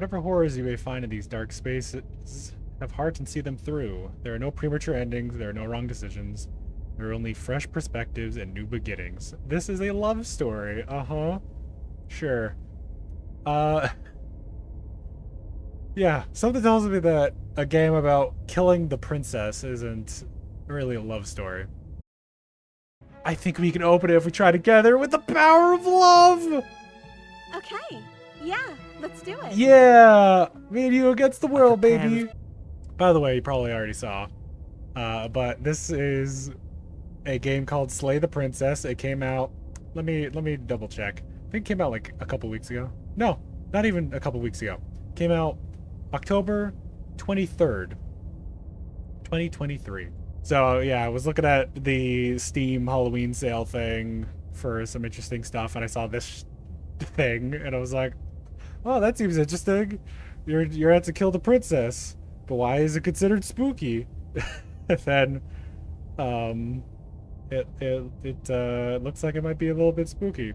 Whatever horrors you may find in these dark spaces, have heart and see them through. There are no premature endings, there are no wrong decisions. There are only fresh perspectives and new beginnings. This is a love story. Uh-huh. Sure. Yeah, something tells me that a game about killing the princess isn't really a love story. I think we can open it if we try together with the power of love! Okay, yeah, let's do it. Yeah! Me and you against the world, baby! By the way, you probably already saw, but this is a game called Slay the Princess. It came out, let me double check. I think it came out like a couple weeks ago. No, not even a couple weeks ago. Came out October 23rd, 2023. So yeah, I was looking at the Steam Halloween sale thing for some interesting stuff, and I saw this thing, and I was like, oh, that seems interesting. You're out to kill the princess, but why is it considered spooky? And then, it looks like it might be a little bit spooky.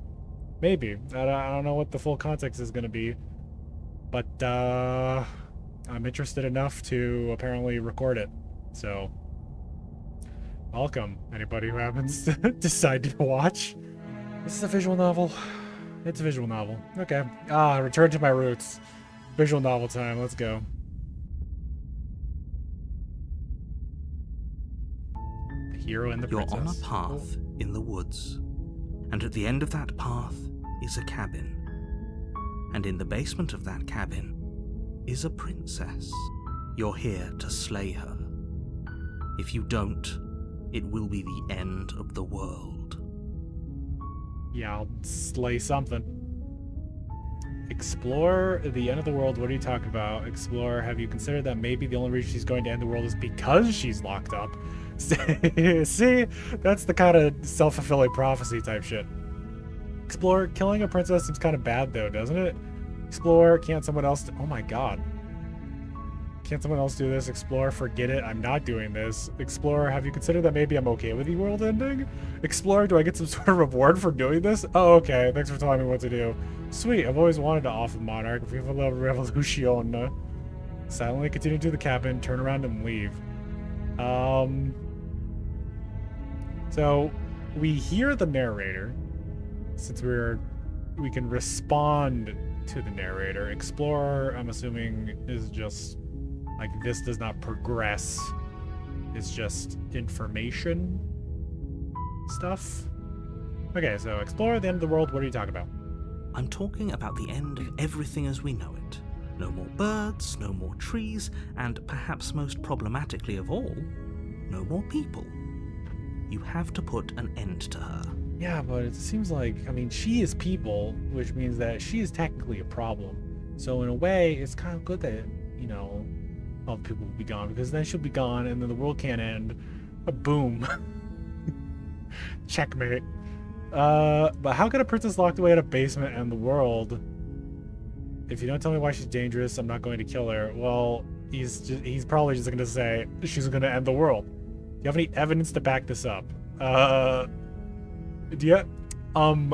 Maybe. I don't know what the full context is gonna be, but I'm interested enough to apparently record it. So, welcome, anybody who happens to decide to watch. This is a visual novel. It's a visual novel. Okay. Return to my roots. Visual novel time. Let's go. The hero and the princess. You're on a path in the woods, and at the end of that path is a cabin. And in the basement of that cabin is a princess. You're here to slay her. If you don't, it will be the end of the world. Yeah, I'll slay something. Explore the end of the world. What are you talking about? Explore. Have you considered that maybe the only reason she's going to end the world is because she's locked up? See? That's the kind of self-fulfilling prophecy type shit. Explore. Killing a princess seems kind of bad though, doesn't it? Explore. Can't someone else... Oh my god. Can't someone else do this? Explore. Forget it. I'm not doing this. Explore. Have you considered that maybe I'm okay with the world ending? Explore. Do I get some sort of reward for doing this? Oh, okay. Thanks for telling me what to do. Sweet. I've always wanted to off the monarch. Viva la revolution. Silently continue to the cabin. Turn around and leave. So we hear the narrator. Since we can respond to the narrator. Explore, I'm assuming, is just like this does not progress. It's just information stuff. Okay, so explore the end of the world. What are you talking about? I'm talking about the end of everything as we know it. No more birds, no more trees, and perhaps most problematically of all, no more people. You have to put an end to her. Yeah, but it seems like, I mean, she is people, which means that she is technically a problem. So in a way, it's kind of good that, you know, all the people will be gone, because then she'll be gone and then the world can't end. Boom. Checkmate. But how could a princess locked away in a basement end the world? If you don't tell me why she's dangerous, I'm not going to kill her. Well, he's probably just going to say she's going to end the world. Do you have any evidence to back this up? Do you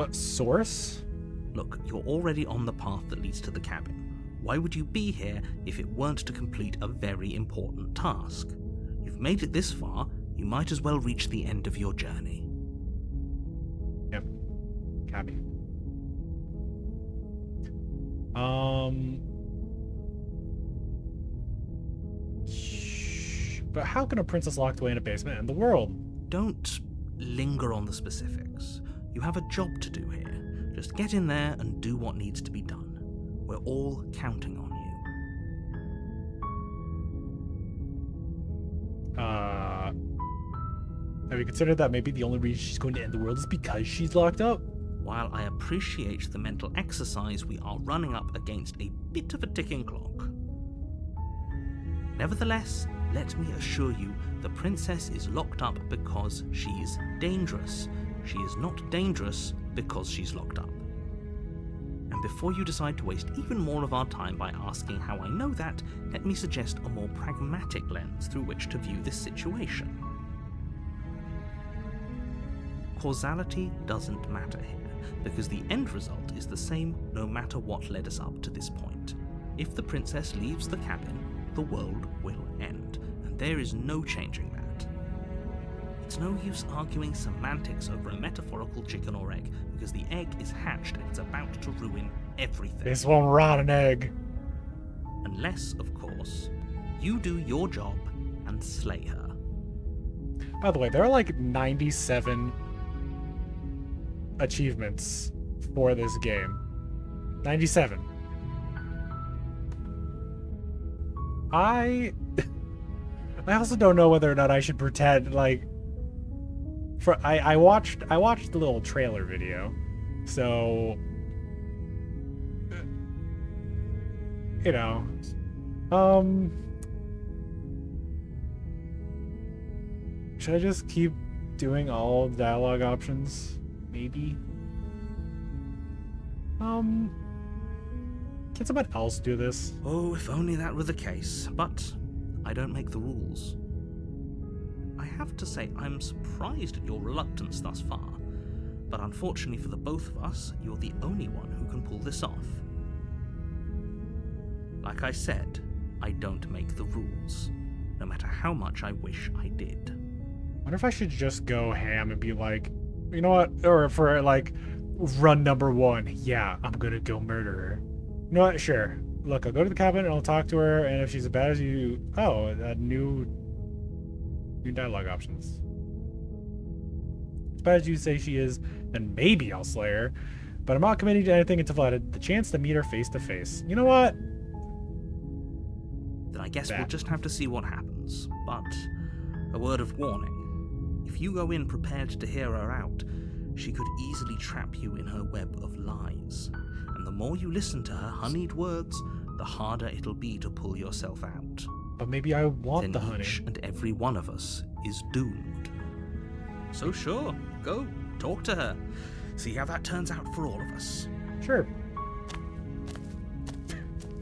source? Look, you're already on the path that leads to the cabin. Why would you be here if it weren't to complete a very important task? You've made it this far, you might as well reach the end of your journey. Yep. Copy. But how can a princess locked away in a basement end the world? Don't linger on the specifics. You have a job to do here. Just get in there and do what needs to be done. We're all counting on you. Have you considered that maybe the only reason she's going to end the world is because she's locked up? While I appreciate the mental exercise, we are running up against a bit of a ticking clock. Nevertheless, let me assure you, the princess is locked up because she's dangerous. She is not dangerous because she's locked up. And before you decide to waste even more of our time by asking how I know that, let me suggest a more pragmatic lens through which to view this situation. Causality doesn't matter here, because the end result is the same no matter what led us up to this point. If the princess leaves the cabin, the world will end, and there is no changing that. It's no use arguing semantics over a metaphorical chicken or egg, because the egg is hatched and it's about to ruin everything. This won't rot an egg. Unless, of course, you do your job and slay her. By the way, there are like 97 achievements for this game. 97. I also don't know whether or not I should pretend like I watched the little trailer video. So you know, should I just keep doing all dialogue options? Maybe. Can someone else do this? Oh, if only that were the case, but I don't make the rules. I have to say, I'm surprised at your reluctance thus far, but unfortunately for the both of us, you're the only one who can pull this off. Like I said, I don't make the rules, no matter how much I wish I did. I wonder if I should just go ham and be like, you know what? Or for like run number 1, yeah, I'm gonna go murder her. You know what? Sure. Look, I'll go to the cabin and I'll talk to her, and if she's as bad as you, new dialogue options. As bad as you say she is, then maybe I'll slay her. But I'm not committing to anything until I had the chance to meet her face to face. You know what? Then I guess we'll just have to see what happens. But a word of warning. If you go in prepared to hear her out, she could easily trap you in her web of lies. And the more you listen to her honeyed words, the harder it'll be to pull yourself out. But maybe I want then the honey. Each and every one of us is doomed. So sure, go, talk to her. See how that turns out for all of us. Sure.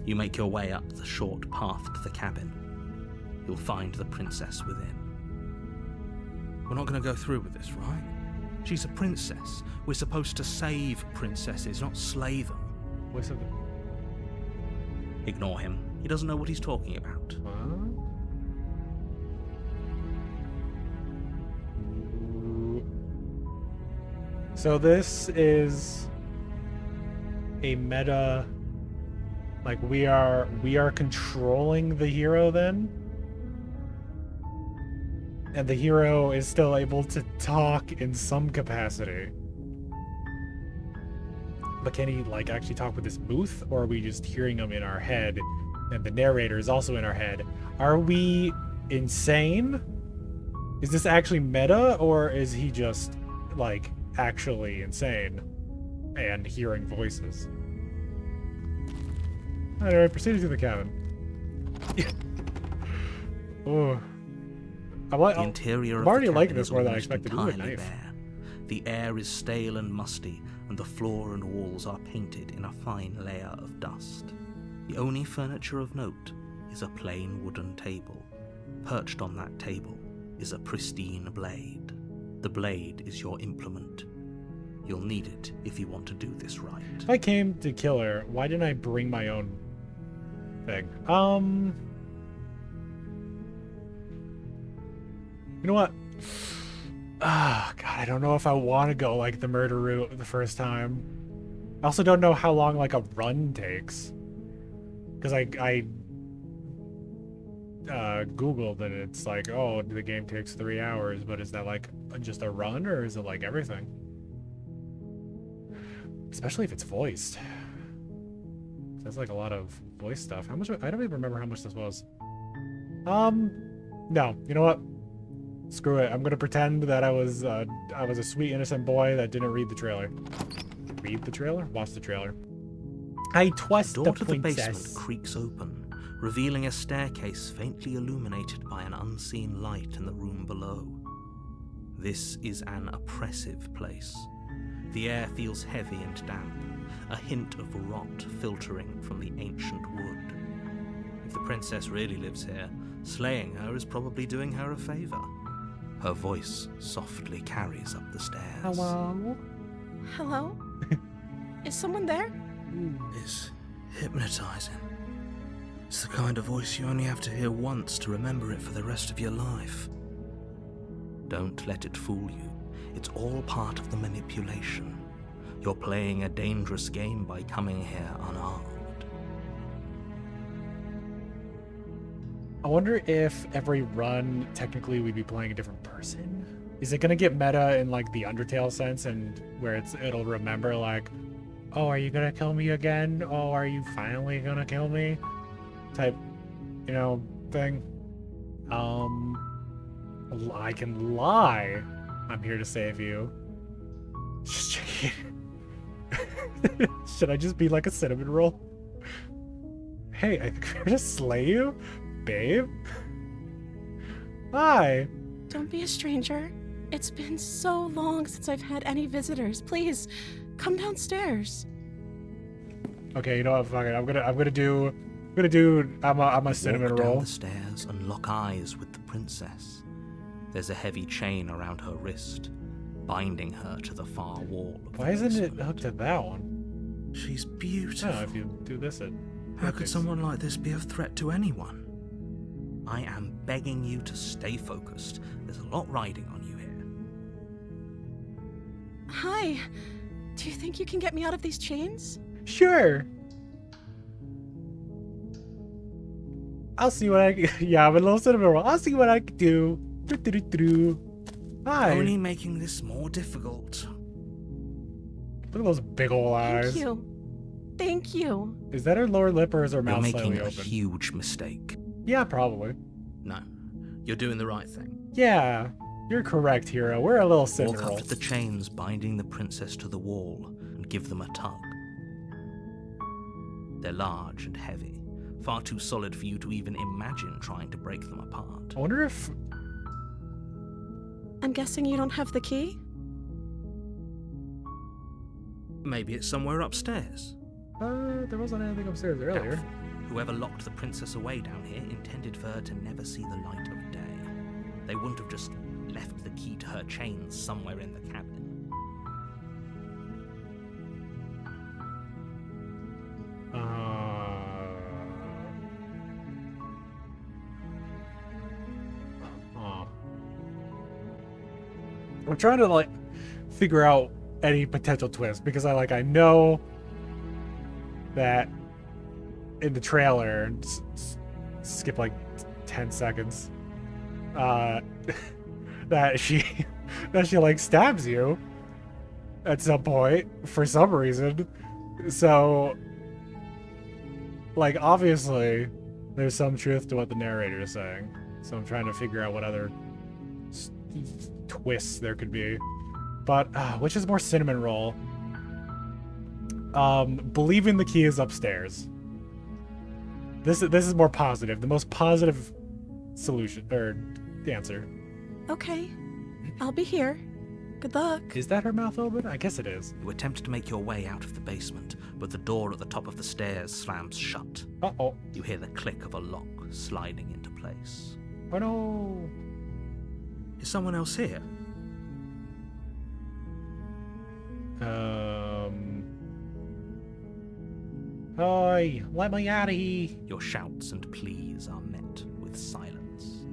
You make your way up the short path to the cabin. You'll find the princess within. We're not going to go through with this, right? She's a princess. We're supposed to save princesses, not slay them. What's up? Ignore him. He doesn't know what he's talking about. So this is a meta, like we are controlling the hero then? And the hero is still able to talk in some capacity. But can he like actually talk with this booth, or are we just hearing him in our head and the narrator is also in our head? Are we insane? Is this actually meta, or is he just like actually insane and hearing voices? Anyway, proceeding to the cabin. Oh. The interior I'm of already the liking cabin this is more than I almost expected. Ooh, a entirely knife. bare. The air is stale and musty, and the floor and walls are painted in a fine layer of dust. The only furniture of note is a plain wooden table. Perched on that table is a pristine blade. The blade is your implement. You'll need it if you want to do this right. If I came to kill her, why didn't I bring my own thing? You know what? Ah, God, I don't know if I want to go like the murder route the first time. I also don't know how long like a run takes. Because I Googled and it's like, oh, the game takes 3 hours, but is that like just a run, or is it like everything? Especially if it's voiced. That's like a lot of voice stuff. How much? I don't even remember how much this was. No, you know what? Screw it. I'm gonna pretend that I was a sweet innocent boy that didn't read the trailer. Read the trailer? Watch the trailer. I trust The the door to the princess. basement creaks open, revealing a staircase faintly illuminated by an unseen light in the room below. This is an oppressive place. The air feels heavy and damp, a hint of rot filtering from the ancient wood. If the princess really lives here, slaying her is probably doing her a favor. Her voice softly carries up the stairs. Hello? Hello? Is someone there? It's hypnotizing. It's the kind of voice you only have to hear once to remember it for the rest of your life. Don't let it fool you. It's all part of the manipulation. You're playing a dangerous game by coming here unarmed. I wonder if every run, technically, we'd be playing a different person. Is it gonna get meta in like the Undertale sense, and where it'll remember like, oh, are you gonna kill me again? Oh, are you finally gonna kill me? Type, thing. I can lie. I'm here to save you. Just checking. Should I just be like a cinnamon roll? Hey, I think we're gonna slay you, babe. Hi. Don't be a stranger. It's been so long since I've had any visitors. Please, come downstairs. Okay, you know what? Fuck it. I'm gonna do. I'm a cinnamon Walk roll. down the stairs and lock eyes with the princess. There's a heavy chain around her wrist, binding her to the far wall. Why isn't it hooked to that one? She's beautiful. Oh, if you do this, it. How could someone like this be a threat to anyone? I am begging you to stay focused. There's a lot riding on you here. Hi. Do you think you can get me out of these chains? Sure. I'll see what I. Yeah, I'm a little cinnamon roll. I'll see what I can do. Hi. Only making this more difficult. Look at those big ol' eyes. Thank you. Thank you. Is that her lower lip or is her You're mouth making slightly a open? huge mistake. Yeah, probably. No, you're doing the right thing. Yeah, you're correct, hero. We're a little cinnamon Walk up roll. to the chains binding the princess to the wall and give them a tug. They're large and heavy, far too solid for you to even imagine trying to break them apart. I wonder if. I'm guessing you don't have the key? Maybe it's somewhere upstairs. There wasn't anything upstairs earlier. Doubtful. Whoever locked the princess away down here intended for her to never see the light of day. They wouldn't have just left the key to her chains somewhere in the cabin. I'm trying to figure out any potential twist because I know that in the trailer, skip 10 seconds, that she stabs you at some point for some reason. So obviously there's some truth to what the narrator is saying. So I'm trying to figure out what other twists there could be. But which is more cinnamon roll? Believing the key is upstairs. This is more positive. The most positive solution or answer. Okay. I'll be here. Good luck. Is that her mouth open? I guess it is. You attempt to make your way out of the basement, but the door at the top of the stairs slams shut. Uh-oh. You hear the click of a lock sliding into place. Oh no. Is someone else here? Oi, let me out of here. Your shouts and pleas are met with silence.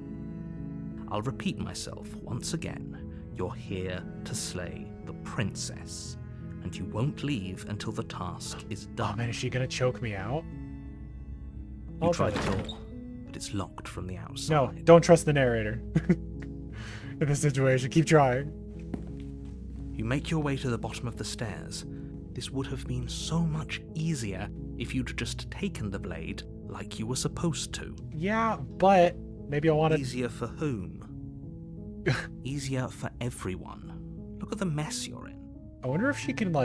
I'll repeat myself once again. You're here to slay the princess, and you won't leave until the task is Oh done. man, is she gonna choke me out? You try the door, but it's locked from the outside. No, don't trust the narrator. In this situation, keep trying. You make your way to the bottom of the stairs. This would have been so much easier if you'd just taken the blade like you were supposed to. Yeah, but maybe I want to. Easier for whom? Easier for everyone. Look at the mess you're in. I wonder if she can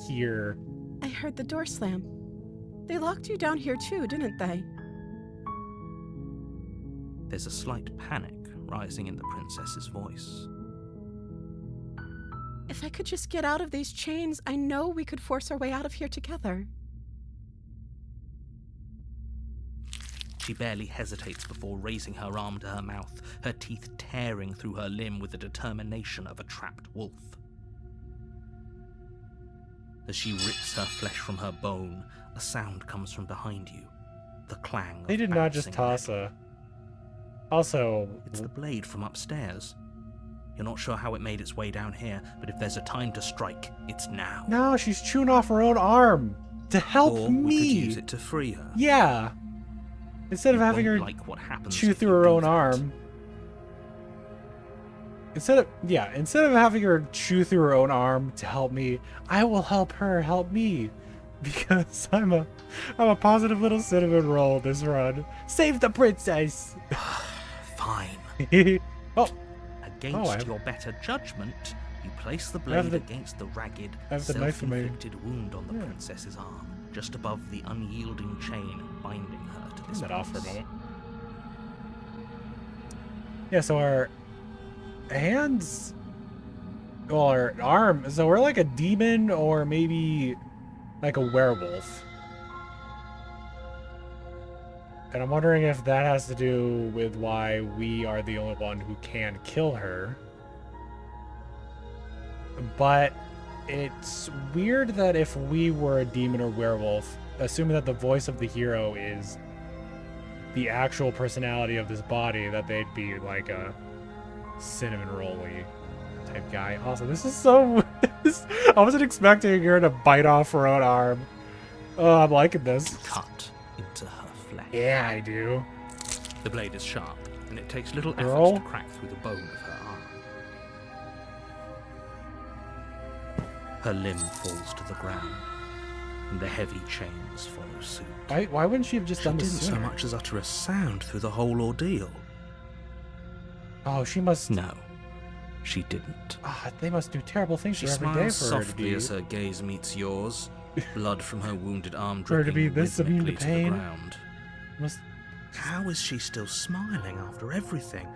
hear. I heard the door slam. They locked you down here too, didn't they? There's a slight panic rising in the princess's voice. If I could just get out of these chains, I know we could force our way out of here together. She barely hesitates before raising her arm to her mouth, her teeth tearing through her limb with the determination of a trapped wolf. As she rips her flesh from her bone, a sound comes from behind you. the clang. They of did not just bouncing toss a... Also... It's the blade from upstairs. You're not sure how it made its way down here, but if there's a time to strike, it's now. No, she's chewing off her own arm. To help Or me. we could use it to free her. Yeah. Instead of You having her won't like what happens chew if through you her do own that. arm. Instead of having her chew through her own arm to help me, I will help her help me. Because I'm a positive little cinnamon roll this run. Save the princess! Fine. Oh, Against your better judgment, you place the blade against the ragged, I have the knife in my- self-inflicted wound on the princess's arm, just above the unyielding chain binding her to this turn that off for a place. moment. Yeah, so our hands, well, our arm, so we're like a demon or maybe like a werewolf. And I'm wondering if that has to do with why we are the only one who can kill her. But it's weird that if we were a demon or werewolf, assuming that the voice of the hero is the actual personality of this body, that they'd be like a cinnamon rolly type guy. Also, this is so... I wasn't expecting her to bite off her own arm. Oh, I'm liking this. Cut into her flesh. Yeah, I do. The blade is sharp, and it takes little Girl. effort to crack through the bone of her arm. Her limb falls to the ground, and the heavy chains follow suit. Why wouldn't she have just She done didn't this so sooner? much as utter a sound through the whole ordeal. Oh, she must... No, she didn't. Ah, they must do terrible things She for every day smiles for her to softly be... as her gaze meets yours, blood from her wounded arm For her to dripping be this immune to rhythmically pain. the ground. Must... How is she still smiling after everything?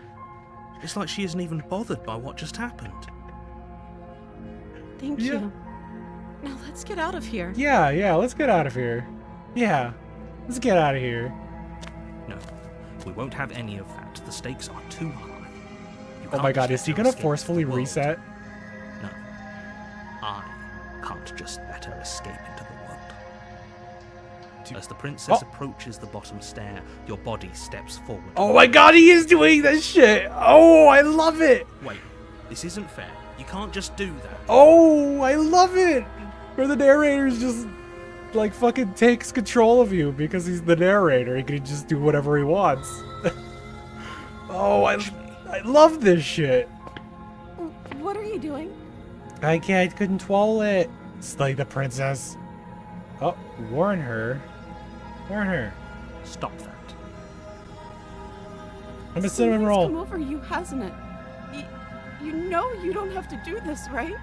It's like she isn't even bothered by what just happened. Thank Yeah. you. Now let's get out of here. Yeah, let's get out of here. Yeah, let's get out of here. No, we won't have any of that. The stakes are too high. You Oh can't my god, just is he let her gonna escape forcefully the world. reset? No, I can't just let her escape into the world. As the princess approaches the bottom stair, your body steps forward. Oh my god, he is doing this shit! Oh, I love it! Wait, this isn't fair. You can't just do that. Oh, I love it! Where the narrator's just, like, fucking takes control of you because he's the narrator. He can just do whatever he wants. Oh, I love this shit. What are you doing? I couldn't swallow it. Slay the princess. Oh, warn her. Warn her. Stop that. I'm a cinnamon roll. Come over you, hasn't it? You know you don't have to do this, right?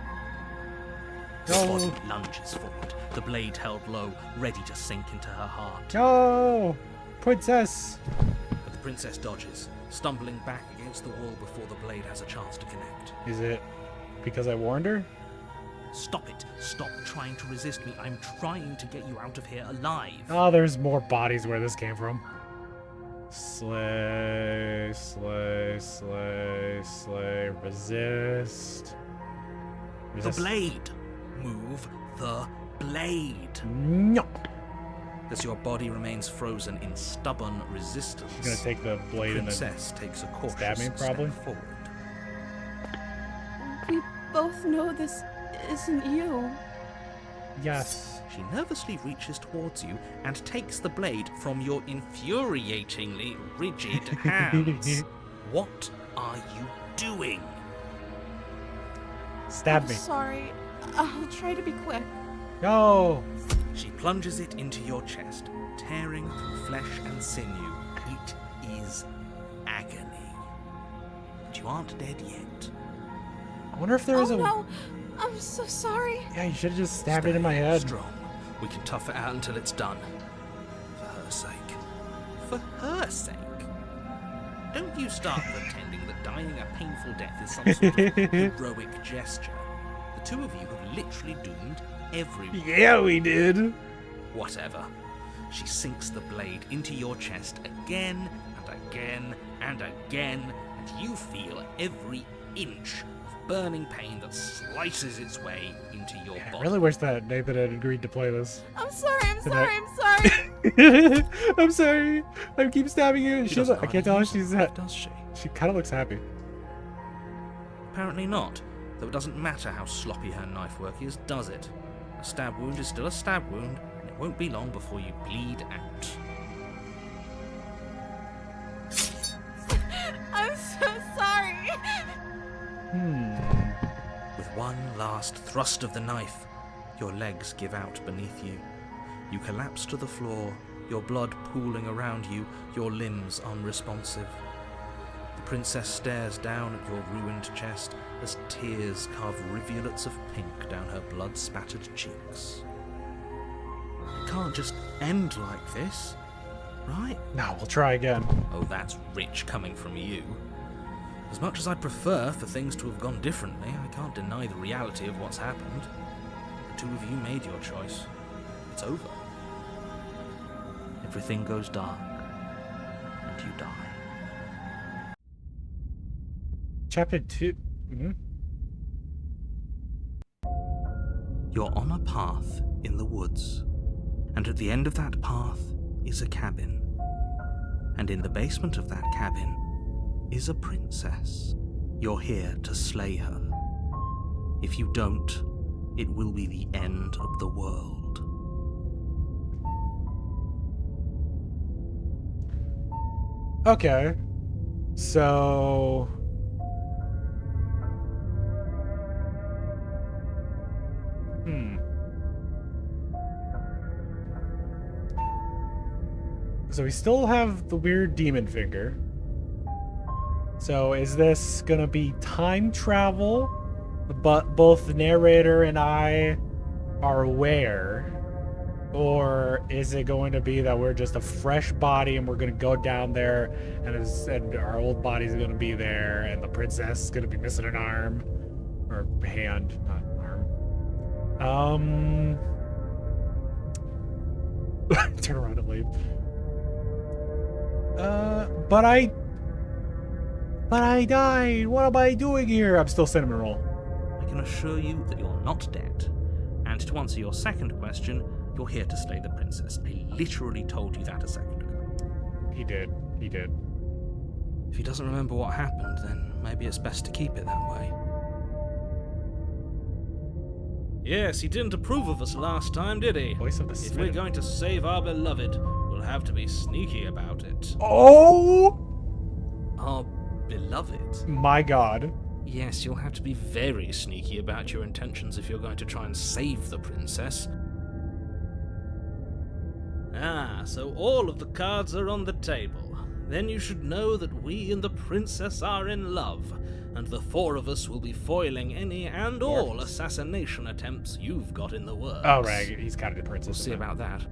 The No. body lunges forward, the blade held low, ready to sink into her heart. No! Princess! But the princess dodges, stumbling back against the wall before the blade has a chance to connect. Is it because I warned her? Stop it. Stop trying to resist me. I'm trying to get you out of here alive. Oh, there's more bodies where this came from. Slay, slay, slay, slay, resist. The blade. Move the blade. No! As your body remains frozen in stubborn resistance, She's gonna take the blade and then... princess takes a cautious stab me, probably? step forward. We both know this isn't you. Yes. She nervously reaches towards you and takes the blade from your infuriatingly rigid hands. What are you doing? Stab I'm me. sorry. I'll try to be quick. No! She plunges it into your chest, tearing through flesh and sinew. It is agony. But you aren't dead yet. I wonder if there was Oh a... no! I'm so sorry. Yeah, you should have just stabbed it in my Stay head. Strong. We can tough it out until it's done. For her sake. For her sake. Don't you start pretending that dying a painful death is some sort of heroic gesture. The two of you have literally doomed everyone. Yeah, we did. Whatever. She sinks the blade into your chest again and again and again, and you feel every inch of burning pain that slices its way into your I body. really wish that Nathan had agreed to play this. I'm sorry. I'm Good sorry. night. I'm sorry. I'm sorry. I keep stabbing you. She She's doesn't I can't tell if hardly she's use a knife, does she? She kind of looks happy. Apparently not, though it doesn't matter how sloppy her knife work is, does it? A stab wound is still a stab wound, and it won't be long before you bleed out. I'm so sorry. With one last thrust of the knife, your legs give out beneath you. You collapse to the floor, your blood pooling around you, your limbs unresponsive. The princess stares down at your ruined chest as tears carve rivulets of pink down her blood-spattered cheeks. It can't just end like this, right? Now we'll try again. Oh, that's rich coming from you. As much as I'd prefer for things to have gone differently, I can't deny the reality of what's happened. The two of you made your choice. It's over. Everything goes dark, and you die. Chapter 2. You're on a path in the woods, and at the end of that path is a cabin. And in the basement of that cabin is a princess. You're here to slay her. If you don't, it will be the end of the world. Okay. So... So we still have the weird demon finger. So is this gonna be time travel? But both the narrator and I are aware? Or is it going to be that we're just a fresh body and we're gonna go down there and our old body's gonna be there and the princess is gonna be missing an arm? Or hand, not arm. Turn around and leave. But I died. What am I doing here? I'm still cinnamon roll. I can assure you that you're not dead. And to answer your second question, you're here to slay the princess. I literally told you that a second ago. He did. If he doesn't remember what happened, then maybe it's best to keep it that way. Yes, he didn't approve of us last time, did he? Voice of the If we're Smith. going to save our beloved, we'll have to be sneaky about it. Oh Our beloved? my god. Yes, you'll have to be very sneaky about your intentions if you're going to try and save the princess. Ah, so all of the cards are on the table. Then you should know that we and the princess are in love, and the four of us will be foiling any and all assassination attempts you've got in the works. Oh, right. He's got the princess. We'll see about that.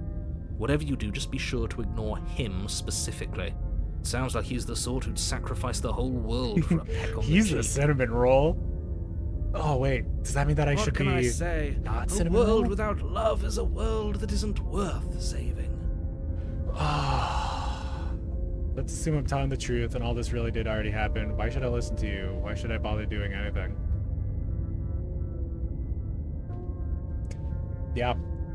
Whatever you do, just be sure to ignore him specifically. Sounds like he's the sort who'd sacrifice the whole world for a peck on He's the the cheek. cinnamon roll. Oh, wait. Does that mean that I What should can be I say? not A cinnamon world roll? without love is a world that isn't worth saving. Let's assume I'm telling the truth and all this really did already happen. Why should I listen to you? Why should I bother doing anything? Yeah.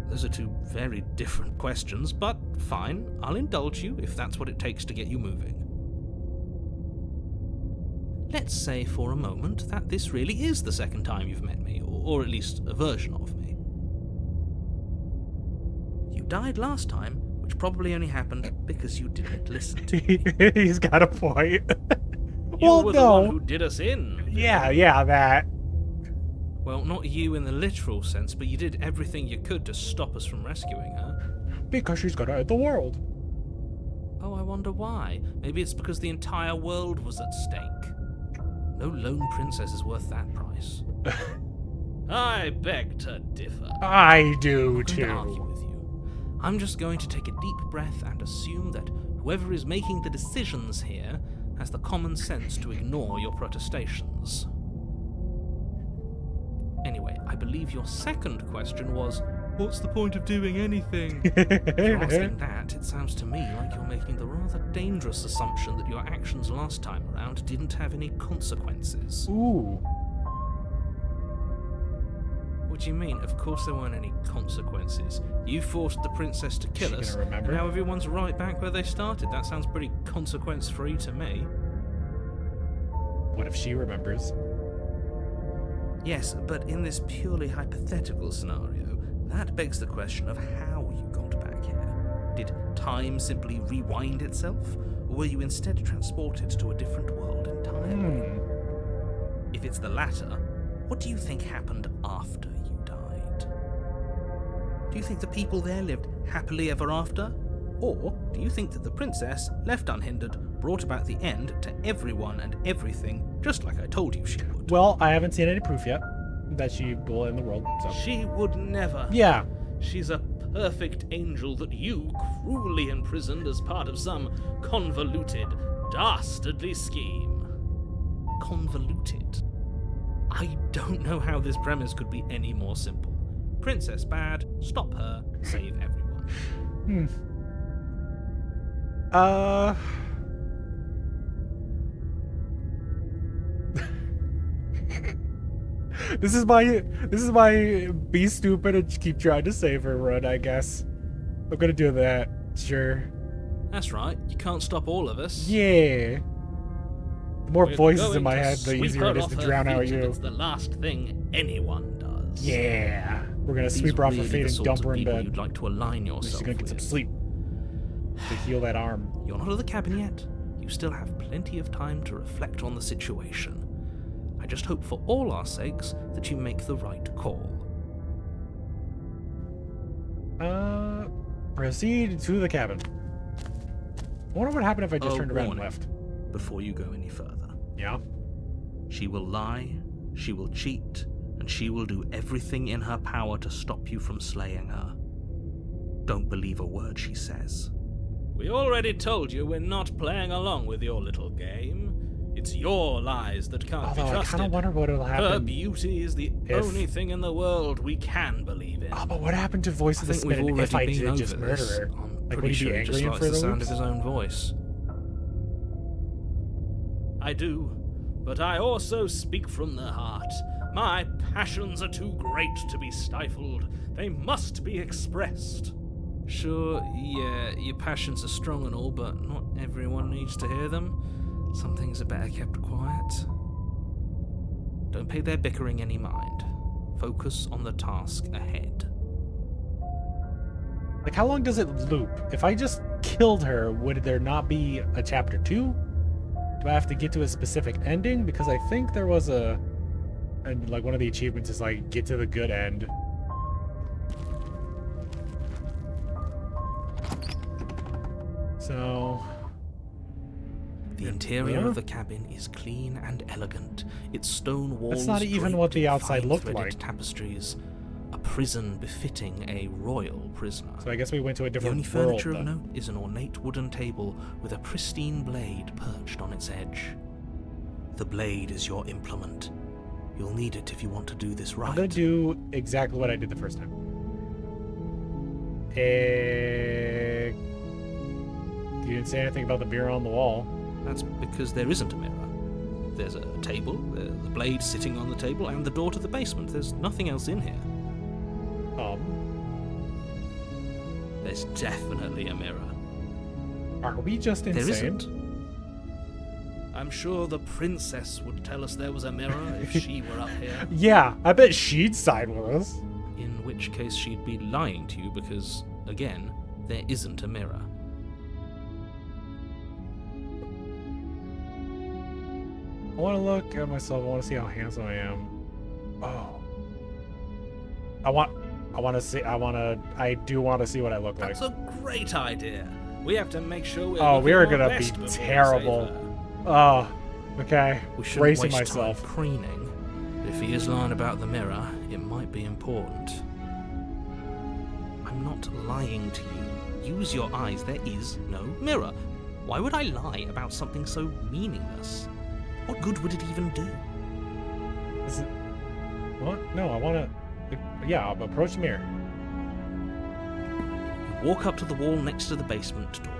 Those are two very different questions, but fine, I'll indulge you if that's what it takes to get you moving. Let's say for a moment that this really is the second time you've met me, or at least a version of me. You died last time, which probably only happened because you didn't listen to me. He's got a point. You Well, were the one no. who did us in. Yeah, that. Well, not you in the literal sense, but you did everything you could to stop us from rescuing her. Because she's gonna end the world. Oh, I wonder why. Maybe it's because the entire world was at stake. No lone princess is worth that price. I beg to differ. I do I'm not going to argue too. with you. I'm just going to take a deep breath and assume that whoever is making the decisions here has the common sense to ignore your protestations. Anyway, I believe your second question was, what's the point of doing anything? If you're asking that, it sounds to me like you're making the rather dangerous assumption that your actions last time around didn't have any consequences. Ooh. Which do you mean? Of course there weren't any consequences. You forced the princess to kill She us, gonna remember? and now everyone's right back where they started. That sounds pretty consequence-free to me. What if she remembers? Yes, but in this purely hypothetical scenario, that begs the question of how you got back here. Did time simply rewind itself, or were you instead transported to a different world entirely? If it's the latter, what do you think happened after you died? Do you think the people there lived happily ever after? Or do you think that the princess, left unhindered, brought about the end to everyone and everything, just like I told you she would? Well, I haven't seen any proof yet that she will end the world, so. She would never. Yeah. She's a perfect angel that you cruelly imprisoned as part of some convoluted, dastardly scheme. Convoluted? I don't know how this premise could be any more simple. Princess bad, stop her, save everyone. This is my be stupid and keep trying to save her run, I guess. I'm gonna do that. Sure. That's right, you can't stop all of us. Yeah. The more We're voices in going my to head, the sweep easier her it is off to her drown out feet if you. It's the last thing anyone does. Yeah. We're gonna These sweep her off really her feet the and sorts dump of her in people bed. You'd like to align She's yourself gonna get some with. sleep to heal that arm. You're not at the cabin yet. You still have plenty of time to reflect on the situation. I just hope for all our sakes that you make the right call. Proceed to the cabin. I wonder what happened if I just turned around and Warning, left. before you go any further. Yeah. She will lie, she will cheat, and she will do everything in her power to stop you from slaying her. Don't believe a word she says. We already told you we're not playing along with your little game. It's your lies that can't be Although I trusted. kind of wonder what will happen. Her beauty is the only thing in the world we can believe in. Oh, but what happened to Voice I of the think we've Smith already if I been did over just murder this. her? I'm Like, pretty would he sure be he angry just for likes the the sound loops? of his own voice. I do, but I also speak from the heart. My passions are too great to be stifled. They must be expressed. Sure, yeah, your passions are strong and all, but not everyone needs to hear them. Some things are better kept quiet. Don't pay their bickering any mind. Focus on the task ahead. Like, how long does it loop? If I just killed her, would there not be a chapter 2? Do I have to get to a specific ending? Because I think there was and like one of the achievements is like get to the good end. So The interior yeah. of the cabin is clean and elegant. Its stone walls not even draped what the in outside fine looked threaded like. tapestries. A prison befitting a royal prisoner. I guess we went to a The different only world furniture of then. note is an ornate wooden table with a pristine blade perched on its edge. The blade is your implement. You'll need it if you want to do this right. I'm gonna do exactly what I did the first time. You didn't say anything about the mirror on the wall. That's because there isn't a mirror. There's a table, the blade sitting on the table, and the door to the basement. There's nothing else in here. There's definitely a mirror. Are we just insane? There isn't. I'm sure the princess would tell us there was a mirror if she were up here. Yeah, I bet she'd side with us. In which case she'd be lying to you because, again, there isn't a mirror. I want to look at myself. I want to see how handsome I am. Oh. I do want to see what I look like. That's a great idea. We have to make sure we're Oh, looking we're our gonna be best before we save terrible. her. Oh, okay. We shouldn't Bracing waste myself. time preening. If he is lying about the mirror, it might be important. I'm not lying to you. Use your eyes. There is no mirror. Why would I lie about something so meaningless? What good would it even do? Is it... What? No, I want to... Yeah, I'll approach the mirror. You walk up to the wall next to the basement door.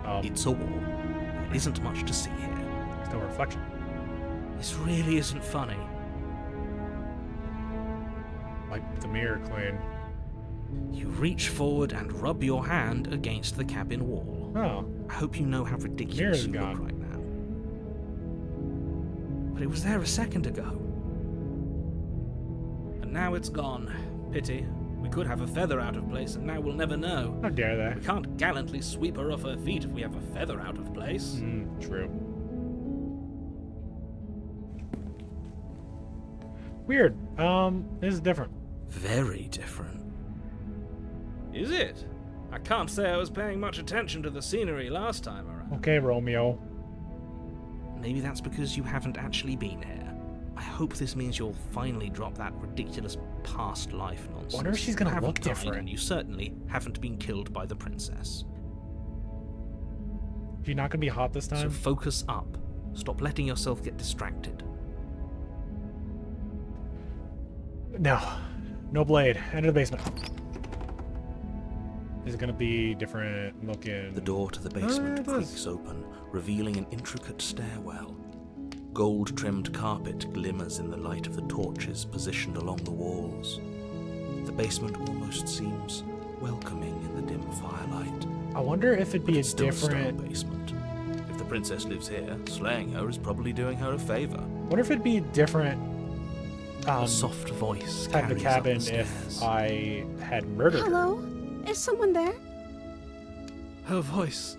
Oh, It's a wall. There isn't much to see here. there's no reflection. This really isn't funny. Wipe the mirror clean. You reach forward and rub your hand against the cabin wall. Oh. I hope you know how ridiculous Mirror's you gone. look right now. But it was there a second ago. And now it's gone. Pity. We could have a feather out of place, and now we'll never know. How dare they? We can't gallantly sweep her off her feet if we have a feather out of place. True. Weird. This is different. Very different. Is it? I can't say I was paying much attention to the scenery last time around. Okay, Romeo. Maybe that's because you haven't actually been here. I hope this means you'll finally drop that ridiculous past life nonsense. Wonder if she's gonna You haven't look died, different. And you certainly haven't been killed by the princess. She's not gonna be hot this So time? focus up. Stop letting yourself get distracted. No. No blade. Enter the basement. Is it gonna be different looking? The door to the basement it is. creaks open, revealing an intricate stairwell. Gold-trimmed carpet glimmers in the light of the torches positioned along the walls. The basement almost seems welcoming in the dim firelight. I wonder if it'd be a It's still different. a basement. If the princess lives here, slaying her is probably doing her a favor. Wonder if it'd be a different A soft voice type of carries up cabin the if stairs. I had murdered her. Hello? Is someone there? Her voice,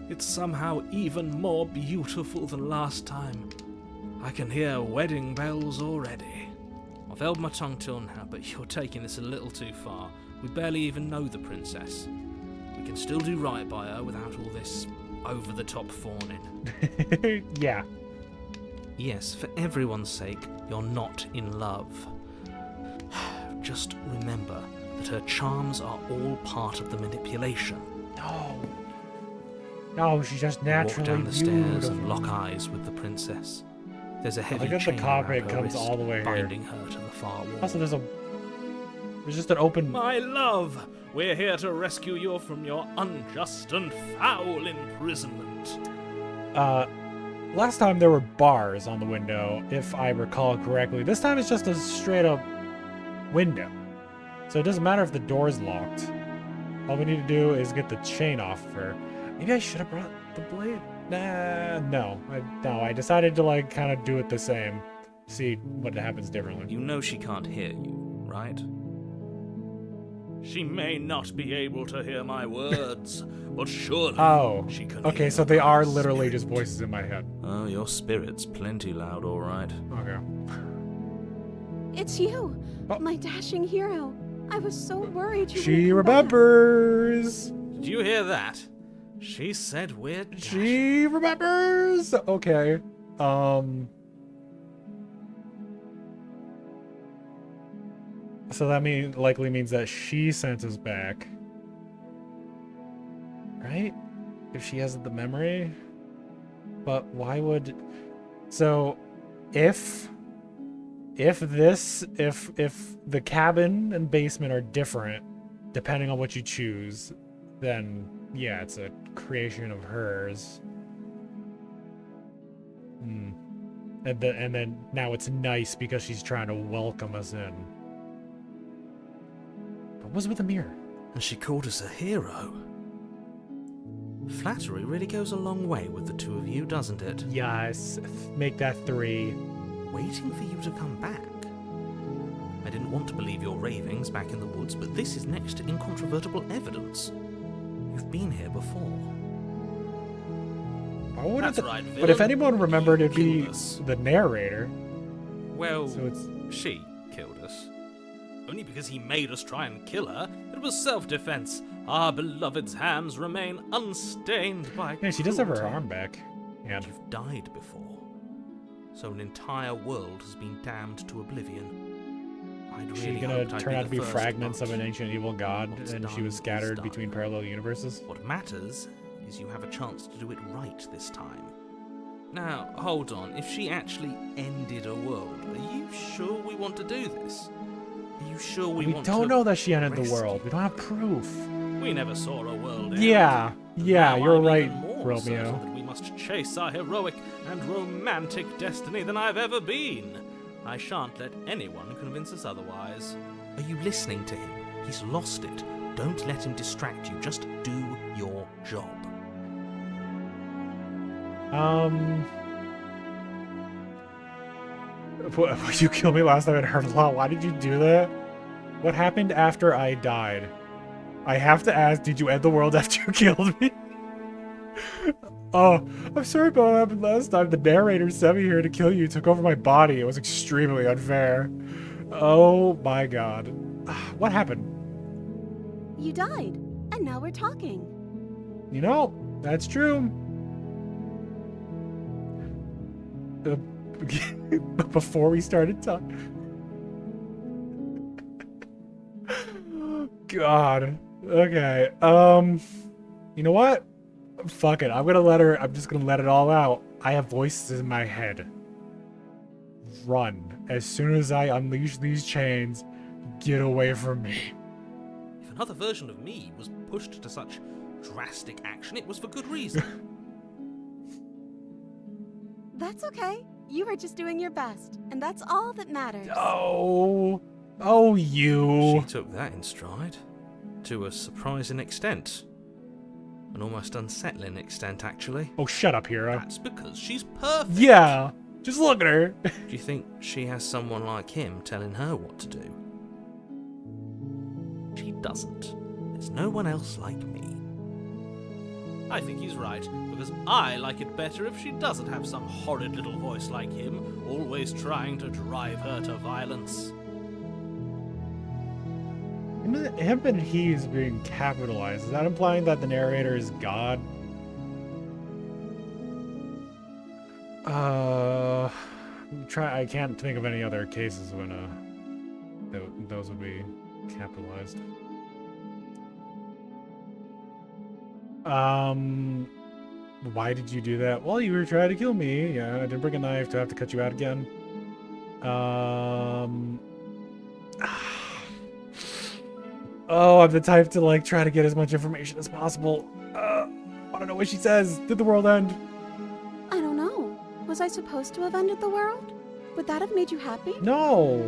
it's somehow even more beautiful than last time. I can hear wedding bells already. I've held my tongue till now, but you're taking this a little too far. We barely even know the princess. We can still do right by her without all this over-the-top fawning. Yeah. Yes, for everyone's sake, you're not in love. Just remember that her charms are all part of the manipulation. No. No, she's just Walk naturally down the stairs beautiful. and lock eyes with the princess. There's a heavy at the chain carpet around her comes wrist, all the way here. binding her to the far wall. Also, there's just an open. My love, we're here to rescue you from your unjust and foul imprisonment. Last time there were bars on the window, if I recall correctly. This time it's just a straight up window. So it doesn't matter if the door's locked. All we need to do is get the chain off of her. Maybe I should have brought the blade. Nah, no. I decided to like kind of do it the same. See what happens differently. You know she can't hear you, right? She may not be able to hear my words, but surely Oh, she can okay, hear so they are my literally spirit. just voices in my head. Oh, your spirit's plenty loud, all right. Okay. It's you, Oh. my dashing hero. I was so worried you She wouldn't come back. remembers. Did you hear that? She said we're dashing. She remembers. Okay. So that likely means that she sent us back. Right? If she has the memory. But why would so if the cabin and basement are different depending on what you choose, then yeah, it's a creation of hers. And then now it's nice because she's trying to welcome us in. But what was with the mirror? And she called us a hero. Flattery really goes a long way with the two of you, doesn't it? Yes, make that 3. Waiting for you to come back. I didn't want to believe your ravings back in the woods, but this is next to incontrovertible evidence. You've been here before. I wouldn't That's right, but if villain. anyone remembered, You it'd be killed us. the narrator. Well, So it's she killed us. Only because he made us try and kill her. It was self-defense. Our beloved's hands remain unstained by yeah, she does have her cruelty. arm back. And You've died before. So an entire world has been damned to oblivion. I'd is she really gonna hoped I'd turn be out to the be first, fragments but of an ancient evil god, what's and she done was is scattered done. between parallel universes? What matters is you have a chance to do it right this time. Now, hold on. If she actually ended a world, are you sure we want to do this? Are you sure we want don't to know that she ended the rescue? world. We don't have proof. We never saw a world end. Yeah, Now you're I'm right, even more Romeo. certain that we must chase our heroic and romantic destiny than I've ever been. I shan't let anyone convince us otherwise. Are you listening to him? He's lost it. Don't let him distract you. Just do your job. You killed me last time. It hurt a lot. Why did you do that? What happened after I died? I have to ask, did you end the world after you killed me? Oh, I'm sorry about what happened last time. The narrator sent me here to kill you, took over my body. It was extremely unfair. Oh my god. What happened? You died, and now we're talking. You know, that's true. Before we started talking. God. Okay. You know what? Fuck it. I'm just gonna let it all out. I have voices in my head. Run. As soon as I unleash these chains, get away from me. If another version of me was pushed to such drastic action, it was for good reason. That's okay. You were just doing your best, and that's all that matters. Oh. Oh, you. She took that in stride. To a surprising extent. An almost unsettling extent, actually. Oh, shut up, hero. That's because she's perfect. Yeah. Just look at her. Do you think she has someone like him telling her what to do? She doesn't. There's no one else like me. I think he's right, because I like it better if she doesn't have some horrid little voice like him, always trying to drive her to violence. Him and he is being capitalized. Is that implying that the narrator is God? I can't think of any other cases when those would be capitalized. Why did you do that? Well, you were trying to kill me. Yeah, I didn't bring a knife to have to cut you out again. Oh, I'm the type to like try to get as much information as possible. I don't know what she says. Did the world end? I don't know. Was I supposed to have ended the world? Would that have made you happy? No.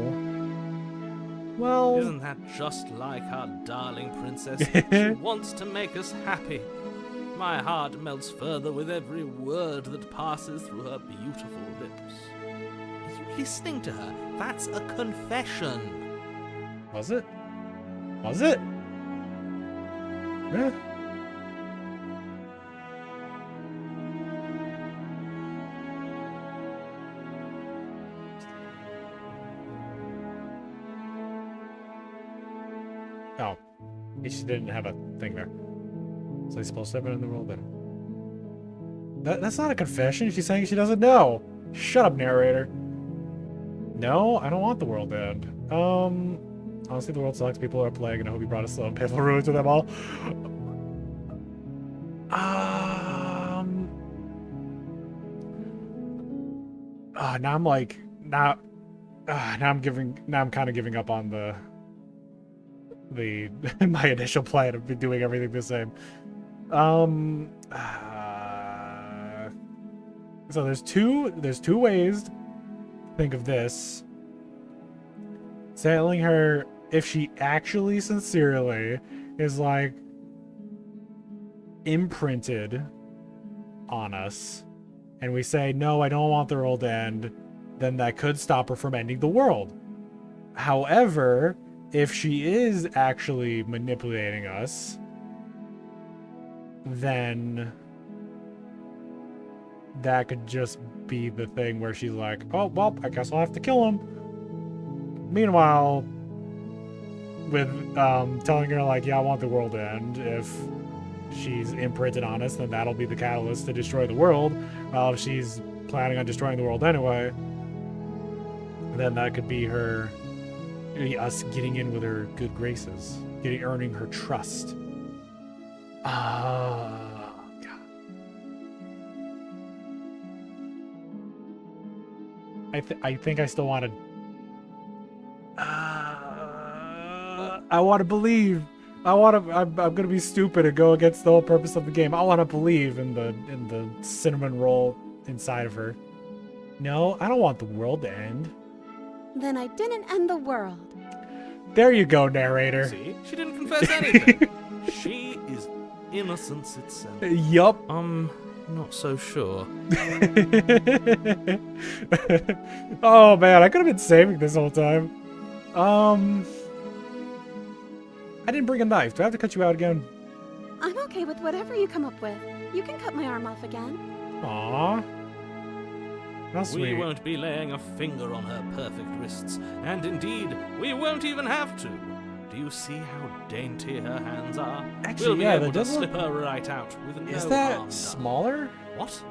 Well, Isn't that just like our darling princess? She wants to make us happy. My heart melts further with every word that passes through her beautiful lips. Are you listening to her? That's a confession. was it? Was it? Yeah. Oh, he just didn't have a thing there. So he's supposed to have been in the world better. That's not a confession. She's saying she doesn't know. Shut up, narrator. No, I don't want the world to end. Honestly, the world sucks. People are a plague, and I hope you brought a slow and painful ruin to them all. Now I'm like, now I'm kind of giving up on the my initial plan of doing everything the same. So there's two ways to think of this. Telling her if she actually sincerely is like imprinted on us, and we say, no, I don't want the world to end, then that could stop her from ending the world. However, if she is actually manipulating us, then that could just be the thing where she's like, oh, well, I guess I'll have to kill him. Meanwhile, with telling her, like, yeah, I want the world to end, if she's imprinted on us, then that'll be the catalyst to destroy the world. While if she's planning on destroying the world anyway, then that could be her, us getting in with her good graces, earning her trust. God. I think I still want to. I want to believe. I'm gonna be stupid and go against the whole purpose of the game. I want to believe in the cinnamon roll inside of her. No, I don't want the world to end. Then I didn't end the world. There you go, narrator. See, she didn't confess anything. She is innocence itself. Yup. I'm not so sure. Oh man, I could have been saving this whole time. I didn't bring a knife. Do I have to cut you out again? I'm okay with whatever you come up with. You can cut my arm off again. Aww. How We sweet. won't be laying a finger on her perfect wrists, and indeed, we won't even have to. Do you see how dainty her hands are? Actually, we'll be yeah, able that to does slip look... her right out with no Is harm that done. smaller? What?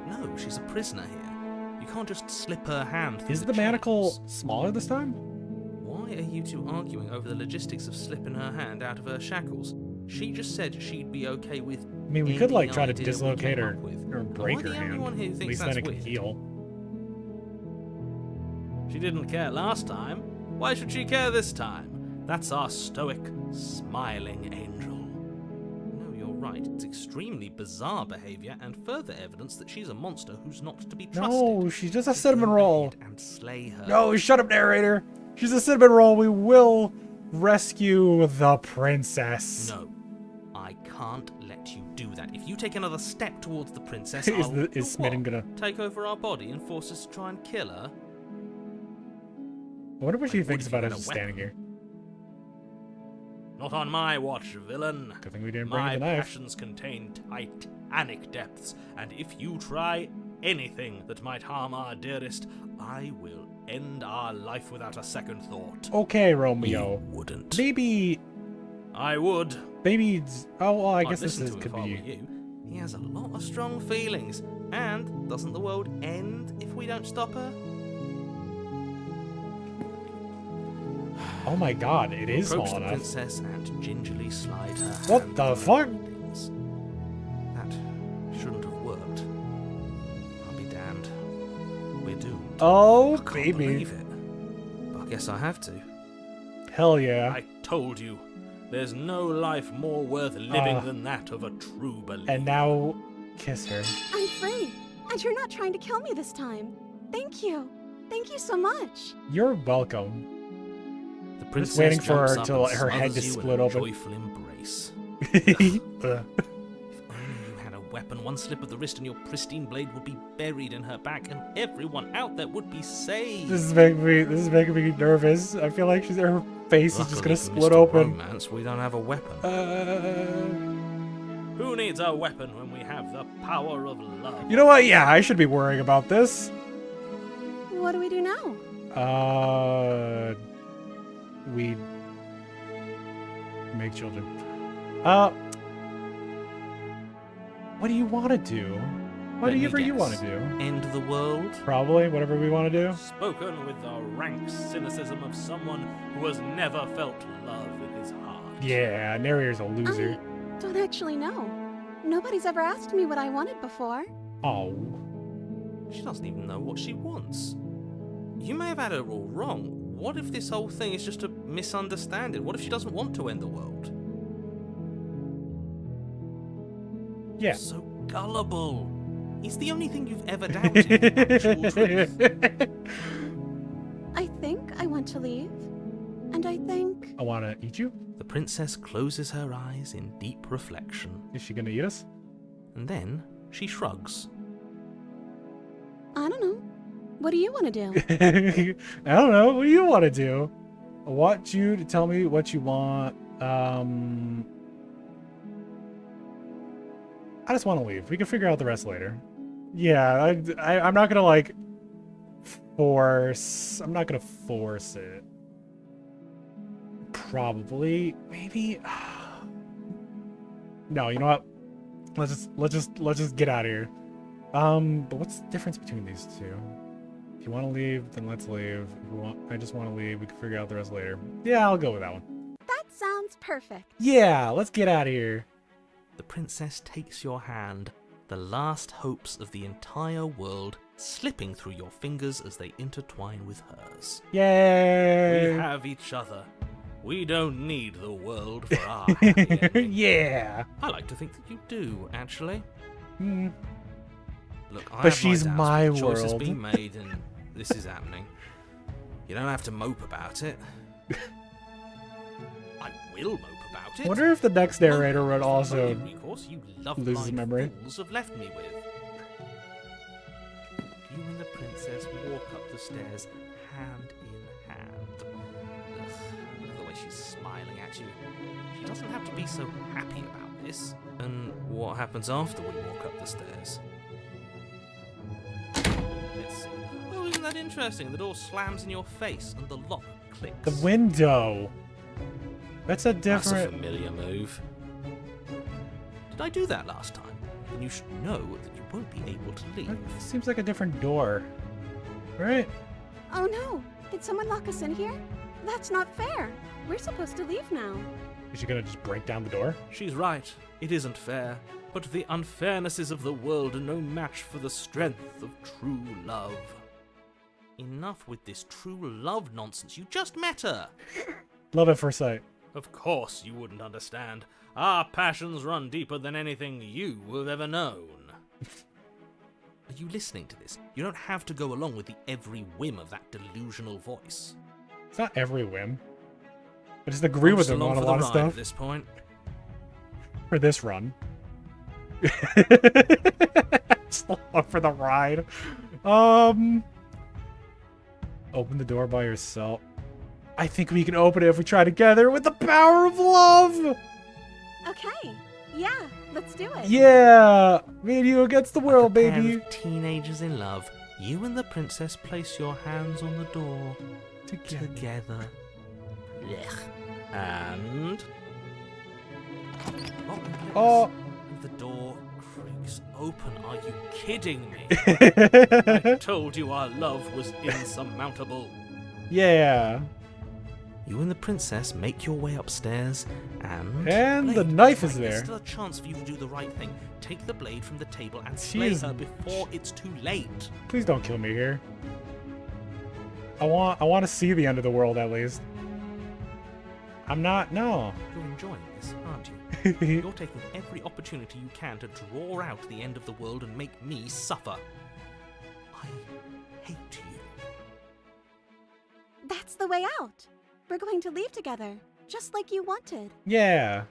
No, she's a prisoner here. You can't just slip her hand through Is the manacle smaller this time? Why are you two arguing over the logistics of slipping her hand out of her shackles? She just said she'd be okay with. I mean, we could any like try to idea we dislocate came her up with. or break Am I her the only hand. one who At thinks least then that's it can weird? heal. She didn't care last time. Why should she care this time? That's our stoic, smiling angel. No, you're right. It's extremely bizarre behavior and further evidence that she's a monster who's not to be trusted. No, she's just a Go cinnamon roll. ahead and slay her. No, shut up, narrator. She's a cinnamon roll. We will rescue the princess. No, I can't let you do that. If you take another step towards the princess, Is I'll the- is Smitten gonna- take over our body and force us to try and kill her? I wonder what she Like, thinks what if you about us had a just standing here. Not on my watch, villain. Good thing we didn't bring My the knife. passions contain titanic depths, and if you try anything that might harm our dearest, I will end our life without a second thought. Okay, Romeo. You wouldn't. Maybe, I would. maybe. Oh, well, I I'd guess this listen is, to him could if I were be. you. He has a lot of strong feelings, and doesn't the world end if we don't stop her? Oh my God, it is Approach small the enough. princess and gingerly slide her What hand the through fuck? her holdings. That shouldn't have worked. I'll be damned. We're doomed. Oh, I can't baby. believe it. But I guess I have to. Hell yeah. I told you. There's no life more worth living than that of a true believer. And now, kiss her. I'm free. And you're not trying to kill me this time. Thank you. Thank you so much. You're welcome. the princess waiting for jumps her up to and let her head smothers to you in split a open. joyful embrace. Ugh. If only you had a weapon, one slip of the wrist and your pristine blade would be buried in her back, and everyone out there would be saved. This is making me nervous. I feel like her face is just Luckily gonna for split Mr. open. Romance, we don't have a weapon. Who needs a weapon when we have the power of love? You know what? Yeah, I should be worrying about this. What do we do now? We make children. What do you want to do? Let me Whatever you want to guess. do. End the world? Probably whatever we want to do. Spoken with the rank cynicism of someone who has never felt love in his heart. Yeah, narrator's a loser. I don't actually know. Nobody's ever asked me what I wanted before. Oh. She doesn't even know what she wants. You may have had her all wrong. What if this whole thing is just a misunderstanding? What if she doesn't want to end the world? Yeah. So gullible. He's the only thing you've ever doubted. The actual truth. I think I want to leave. And I think... I want to eat you? The princess closes her eyes in deep reflection, Is she going to eat us? and then she shrugs. I don't know. What do you want to do? I don't know. What do you want to do? I want you to tell me what you want. I just want to leave. We can figure out the rest later. Yeah, I'm not gonna like force. I'm not gonna force it. Probably, maybe. No, you know what? Let's just get out of here. But what's the difference between these two? If you want to leave, then let's leave. If you want, I just want to leave. We can figure out the rest later. Yeah, I'll go with that one. That sounds perfect. Yeah, let's get out of here. The princess takes your hand, the last hopes of the entire world slipping through your fingers as they intertwine with hers. Yay! We have each other. We don't need the world for our happy ending. Yeah. I like to think that you do, actually. Hmm. Look, But I have my she's doubts, my but the choice has world. been made, and this is happening. You don't have to mope about it. will mope about it. I wonder if the next narrator would Moping is the also only recourse you lose his love-blind memory. fools have left me with. You and the princess walk up the stairs, hand in hand. Ugh, look at the way she's smiling at you. She doesn't have to be so happy about this. And what happens after we walk up the stairs? Let's see. Oh, isn't that interesting? The door slams in your face and the lock clicks. the window. That's a That's a different. familiar move. Did I do that last time? Then you should know that you won't be able to leave. That seems like a different door, right? Oh no! Did someone lock us in here? That's not fair. We're supposed to leave now. Is she gonna just break down the door? She's right. It isn't fair. But the unfairnesses of the world are no match for the strength of true love. Enough with this true love nonsense. You just met her. Love at first sight. Of course you wouldn't understand. Our passions run deeper than anything you have ever known. Are you listening to this? You don't have to go along with the every whim of that delusional voice. It's not every whim. I just agree I'm with just him along on a for lot the of ride stuff at this point. for this run. Just along for the ride. Open the door by yourself. I think we can open it if we try together with the power of love. Okay. Yeah, let's do it. Yeah, me and you against the world, Like a pair baby. of teenagers in love, you and the princess place your hands on the door together. Blech. And lock and place. Oh. And the door creaks open. Are you kidding me? I told you our love was insurmountable. Yeah. You and the princess make your way upstairs, and The Blade, knife is right, there's there. still a chance for you to do the right thing. Take the blade from the table and slay Jeez. her before it's too late. Please don't kill me here. I want to see the end of the world at least. I'm not. No. You're enjoying this, aren't you? You're taking every opportunity you can to draw out the end of the world and make me suffer. I hate you. That's the way out. We're going to leave together, just like you wanted. Yeah.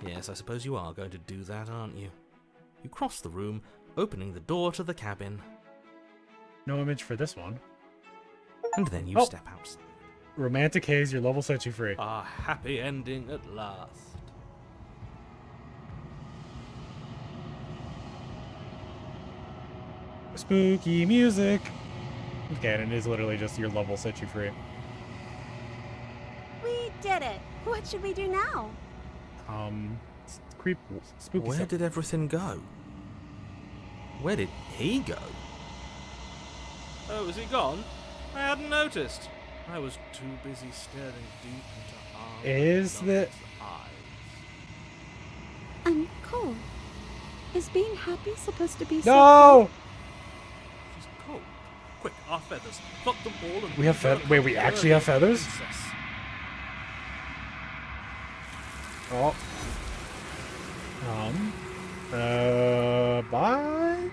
Yes, I suppose you are going to do that, aren't you? You cross the room, opening the door to the cabin, No image for this one. and then you Oh. step outside. Romantic haze. Your level sets you free. A happy ending at last. Spooky music. Okay, and it is literally just your level sets you free. We did it. What should we do now? It's creep, spooky Where stuff. did everything go? Where did he go? Oh, is he gone? I hadn't noticed. I was too busy staring deep into our Is the- eyes. Cole, is being happy supposed to be No! She's cold. Quick, our feathers. Pluck them all and We have burn wait, we the actually have dirty feathers? princess. Oh. Bye?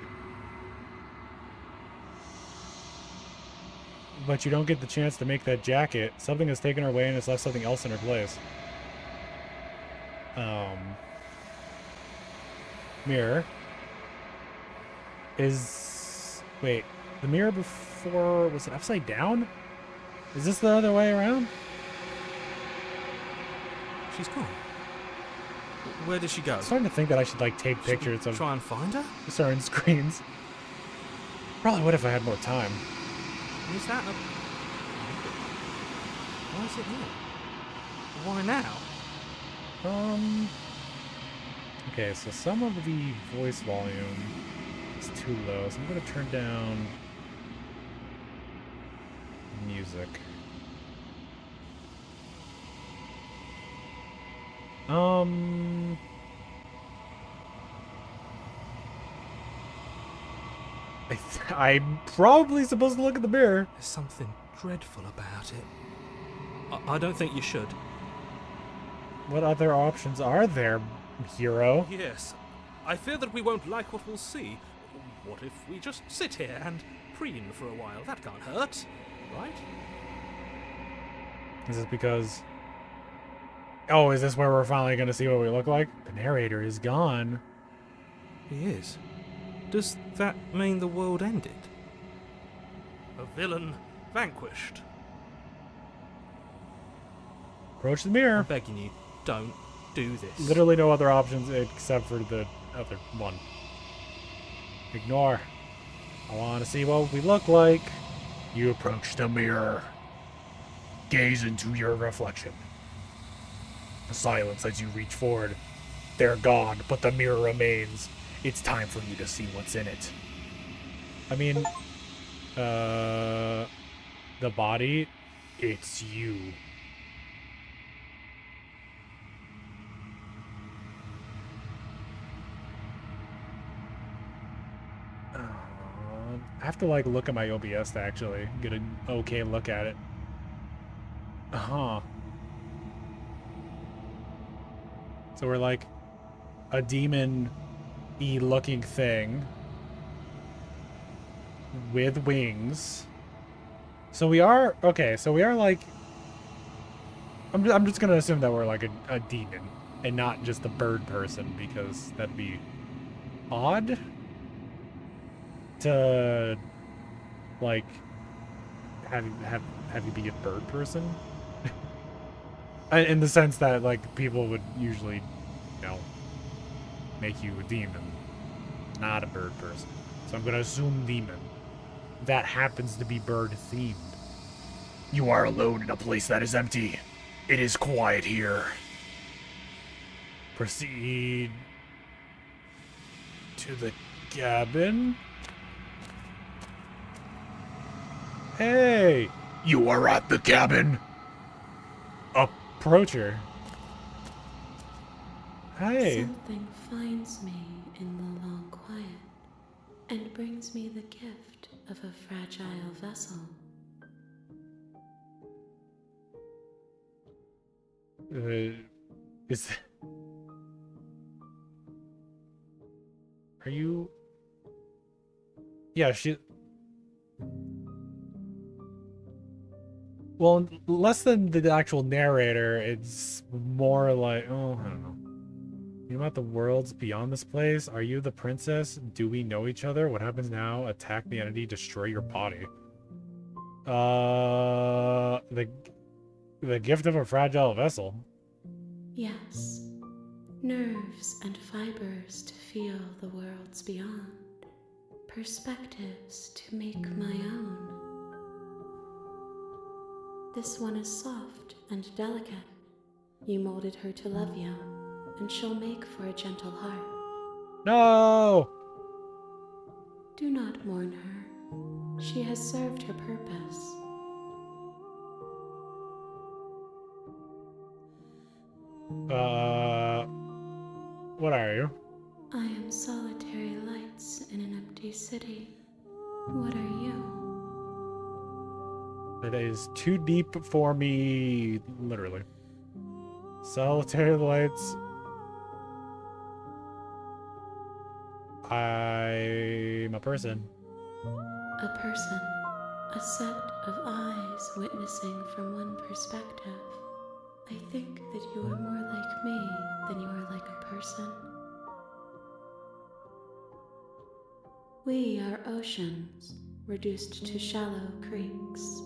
But you don't get the chance to make that jacket. Something has taken her away and has left something else in her place. Mirror. Wait, the mirror before, was it upside down? Is this the other way around? She's gone. Where did she go? I'm starting to think that I should, like, take Should we pictures of try and find her? certain screens. Probably would if I had more time. Is that a... Why is it here? Why now? Okay, so some of the voice volume is too low, so I'm gonna turn down music. I'm probably supposed to look at the mirror. There's something dreadful about it. I don't think you should. What other options are there, hero? Yes. I fear that we won't like what we'll see. What if we just sit here and preen for a while? That can't hurt, right? Is this because... Oh, is this where we're finally going to see what we look like? The narrator is gone. He is. Does that mean the world ended? A villain vanquished. Approach the I'm mirror. begging you, don't do this. Literally no other options except for the other one. Ignore. I want to see what we look like. You approach the mirror. Gaze into your reflection. The silence as you reach forward. They're gone, but the mirror remains. It's time for you to see what's in it. I mean, the body, it's you. I have to like look at my OBS to actually get an okay look at it. Uh-huh. So we're like a demon-y looking thing with wings. So we are, okay, so we are like, I'm just gonna assume that we're like a demon and not just a bird person, because that'd be odd to like have you be a bird person. In the sense that, like, people would usually, you know, make you a demon, not a bird person. So I'm going to assume demon. That happens to be bird-themed. You are alone in a place that is empty. It is quiet here. Proceed to the cabin. Hey! You are at the cabin. Approach her. Hey. Something finds me in the long quiet and brings me the gift of a fragile vessel. Is... Are you... Yeah, she... Well, less than the actual narrator, it's more like, oh, I don't know. You know about the worlds beyond this place? Are you the princess? Do we know each other? What happens now? Attack the entity, destroy your body. The gift of a fragile vessel. Yes, nerves and fibers to feel the worlds beyond, perspectives to make my own. This one is soft and delicate. You molded her to love you, and she'll make for a gentle heart. No! Do not mourn her. She has served her purpose. What are you? I am solitary lights in an empty city. What are you? It is too deep for me, literally. Solitary lights. I'm a person. A person. A set of eyes witnessing from one perspective. I think that you are more like me than you are like a person. We are oceans, reduced to shallow creeks.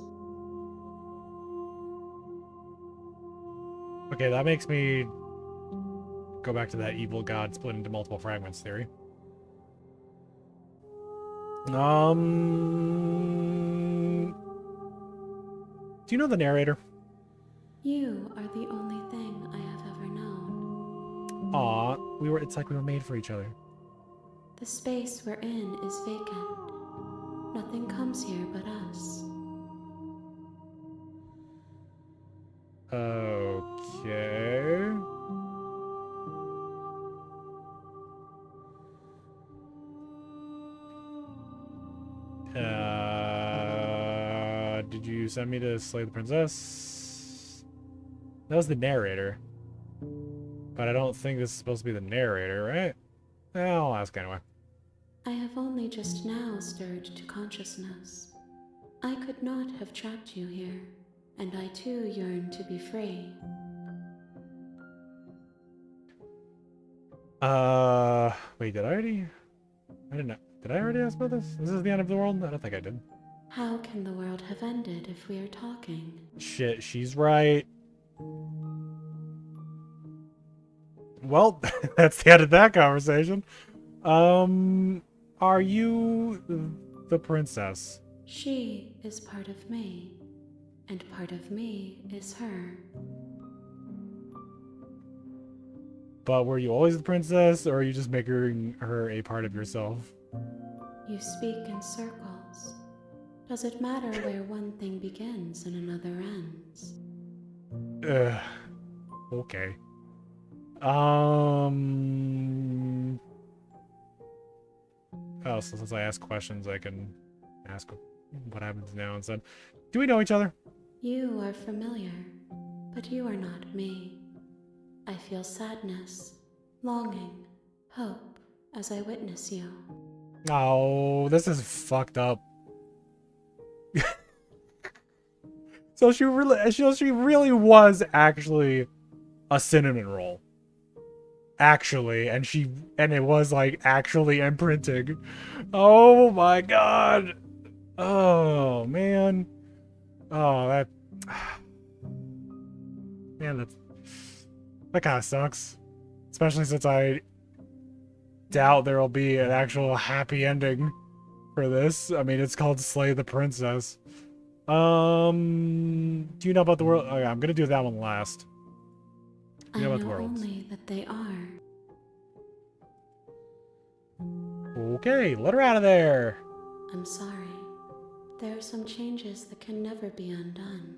Okay, that makes me go back to that evil god split into multiple fragments theory. Do you know the narrator? You are the only thing I have ever known. Aw, it's like we were made for each other. The space we're in is vacant. Nothing comes here but us. Okay. Did you send me to slay the princess? That was the narrator. But I don't think this is supposed to be the narrator, right? I'll ask anyway. I have only just now stirred to consciousness. I could not have trapped you here, and I too yearn to be free. Wait, did I already? I didn't know. Did I already ask about this? Is this the end of the world? I don't think I did. How can the world have ended if we are talking? Shit, she's right. Well, that's the end of that conversation. Are you the princess? She is part of me, and part of me is her. But were you always the princess, or are you just making her a part of yourself? You speak in circles. Does it matter where one thing begins and another ends? Okay. Oh, so since I ask questions, I can ask what happens now instead. Do we know each other? You are familiar, but you are not me. I feel sadness, longing, hope as I witness you. Oh, this is fucked up. So she really was actually a cinnamon roll. Actually, and it was like actually imprinting. Oh my god. Oh man. Oh, that man, that kind of sucks. Especially since I doubt there will be an actual happy ending for this. I mean, it's called Slay the Princess. Do you know about the world? Okay, I'm gonna do that one last. I You know know about the worlds. only that they are. Okay, let her out of there. I'm sorry. There are some changes that can never be undone.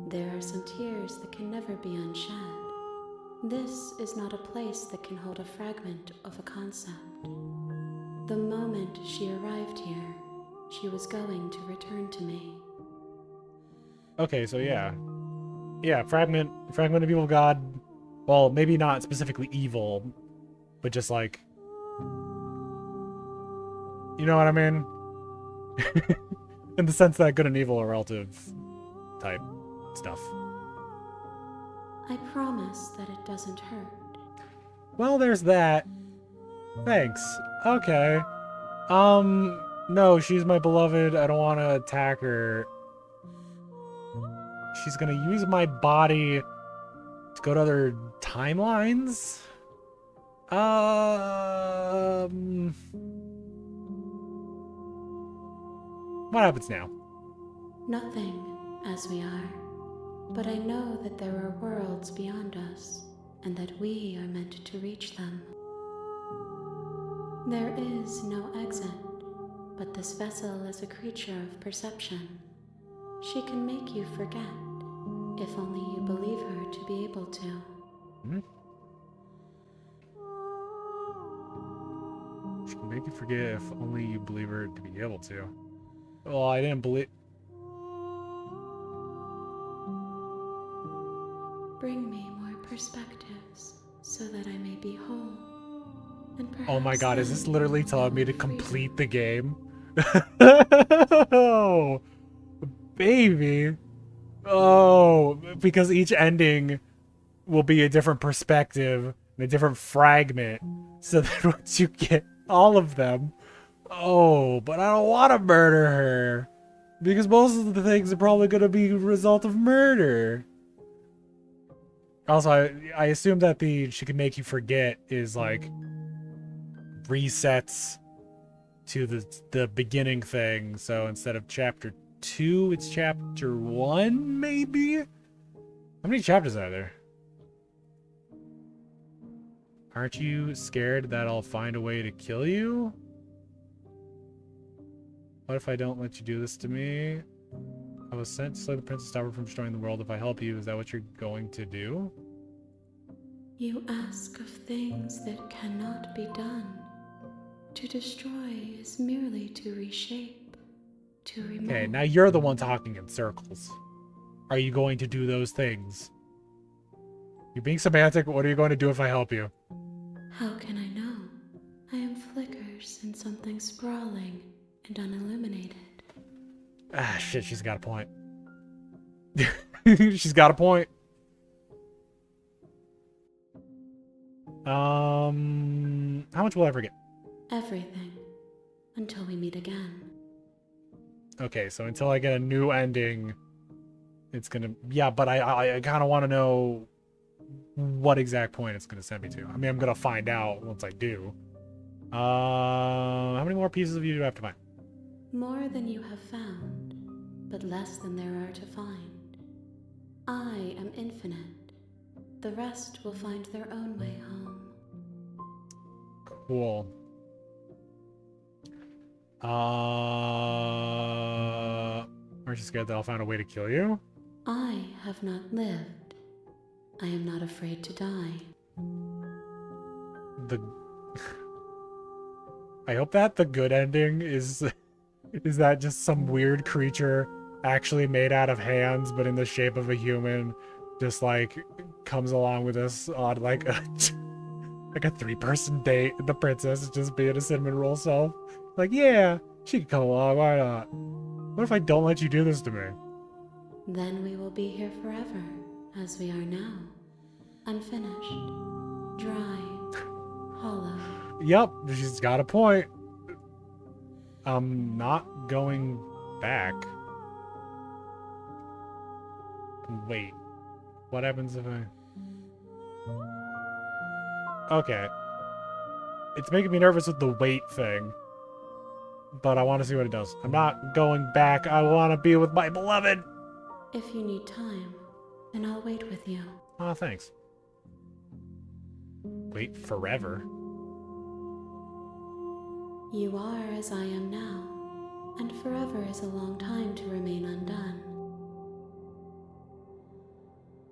There are some tears that can never be unshed. This is not a place that can hold a fragment of a concept. The moment she arrived here, she was going to return to me. Okay, so yeah. Yeah, fragment of evil god. Well, maybe not specifically evil, but just like, you know what I mean? In the sense that good and evil are relative type stuff. I promise that it doesn't hurt. Well, there's that. Thanks. Okay. No, she's my beloved. I don't want to attack her. She's gonna use my body to go to other timelines? What happens now? Nothing, as we are. But I know that there are worlds beyond us, and that we are meant to reach them. There is no exit, but this vessel is a creature of perception. She can make you forget, if only you believe her to be able to. Hmm? She can make you forget if only you believe her to be able to. Well, I didn't believe... Bring me more perspectives, so that I may be whole. And perhaps Oh my god, is this then literally telling me to our freedom. complete the game? Oh, baby. Oh, because each ending will be a different perspective and a different fragment. So that once you get all of them, oh, but I don't want to murder her. Because most of the things are probably going to be a result of murder. Also, I assume that she can make you forget is like resets to the beginning thing. So instead of chapter 2, it's chapter 1, maybe? How many chapters are there? Aren't you scared that I'll find a way to kill you? What if I don't let you do this to me? I was sent to slay the princess, stop her from destroying the world. If I help you, is that what you're going to do? You ask of things that cannot be done. To destroy is merely to reshape, to remove. Okay, now you're the one talking in circles. Are you going to do those things? You're being semantic. What are you going to do if I help you? How can I know? I am flickers in something sprawling and unilluminated. Ah, shit, she's got a point. She's got a point. How much will I ever get? Everything. Until we meet again. Okay, so until I get a new ending, it's gonna... Yeah, but I kind of want to know what exact point it's gonna send me to. I mean, I'm gonna find out once I do. How many more pieces of you do I have to find? More than you have found, but less than there are to find. I am infinite. The rest will find their own way home. Cool. Aren't you scared that I'll find a way to kill you? I have not lived. I am not afraid to die. I hope that the good ending is that just some weird creature actually made out of hands but in the shape of a human just like comes along with us on like a 3-person date. The princess is just being a cinnamon roll self. Like, yeah, she can come along, why not? What if I don't let you do this to me? Then we will be here forever, as we are now. Unfinished, dry, hollow. Yep, she's got a point. I'm not going back. Wait, what happens if I... Okay. It's making me nervous with the wait thing. But I want to see what it does. I'm not going back. I want to be with my beloved. If you need time, then I'll wait with you. Aw, thanks. Wait forever? You are as I am now, and forever is a long time to remain undone.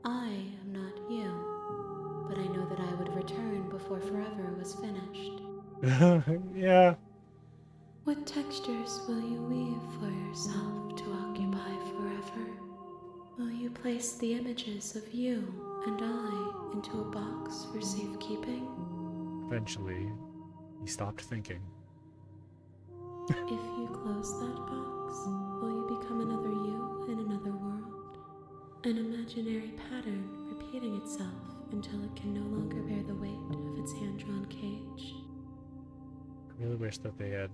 I am not you, but I know that I would return before forever was finished. Yeah. What textures will you weave for yourself to occupy forever? Will you place the images of you and I into a box for safekeeping? Eventually, he stopped thinking. If you close that box, will you become another you in another world? An imaginary pattern repeating itself until it can no longer bear the weight of its hand-drawn cage. I really wish that they had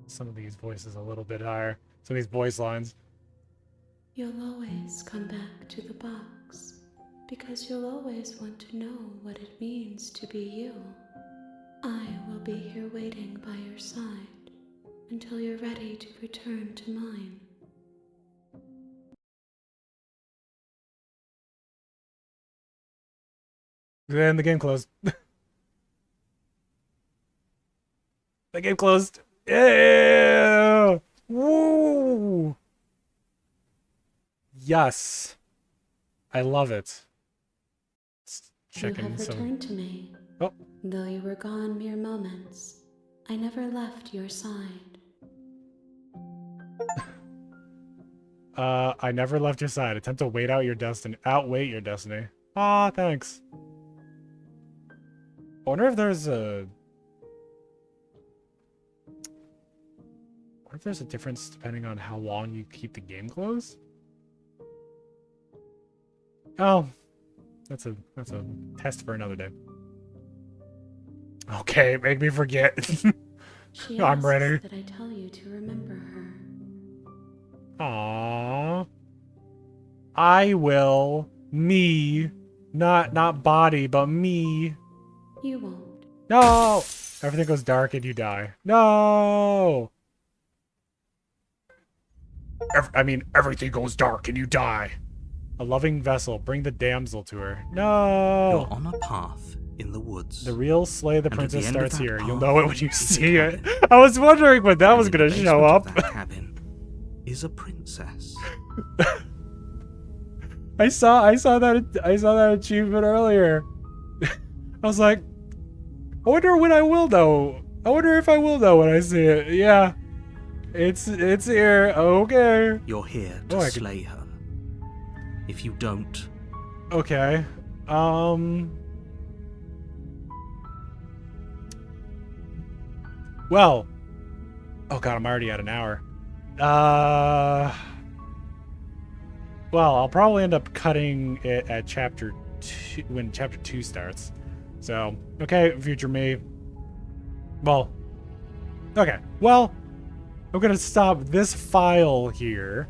some of these voices a little bit higher. Some of these voice lines. You'll always come back to the box, because you'll always want to know what it means to be you. I will be here waiting by your side until you're ready to return to mine. Then the game closed. The game closed. Yeah! Woo! Yes. I love it. You have returned to me. Oh. Though you were gone mere moments, I never left your side. I never left your side. Attempt to outwait your destiny. Aw, thanks. I wonder if there's a... What if there's a difference depending on how long you keep the game closed? Oh. That's a test for another day. Okay, make me forget. She I'm asks ready. that I tell you to remember her. Aww. I will. Me. Not body, but me. You won't. No! Everything goes dark and you die. No! Everything goes dark and you die. A loving vessel. Bring the damsel to her. No! You're on a path in the woods. The real Slay the And at Princess the end of starts that here. You'll path know it when you is a see it. cabin. I was wondering when that was And in gonna the show basement up. of that cabin is a princess. I saw that achievement earlier. I was like, I wonder when I will know. I wonder if I will know when I see it. Yeah. It's here. Okay. You're here to slay her. If you don't, Okay. Well. Oh god, I'm already at an hour. Well, I'll probably end up cutting it at chapter 2 when chapter 2 starts. So, okay, future me. Well, okay. Well, I'm gonna stop this file here.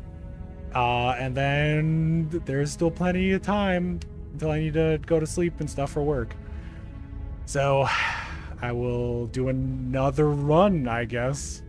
And then there's still plenty of time until I need to go to sleep and stuff for work. So, I will do another run, I guess.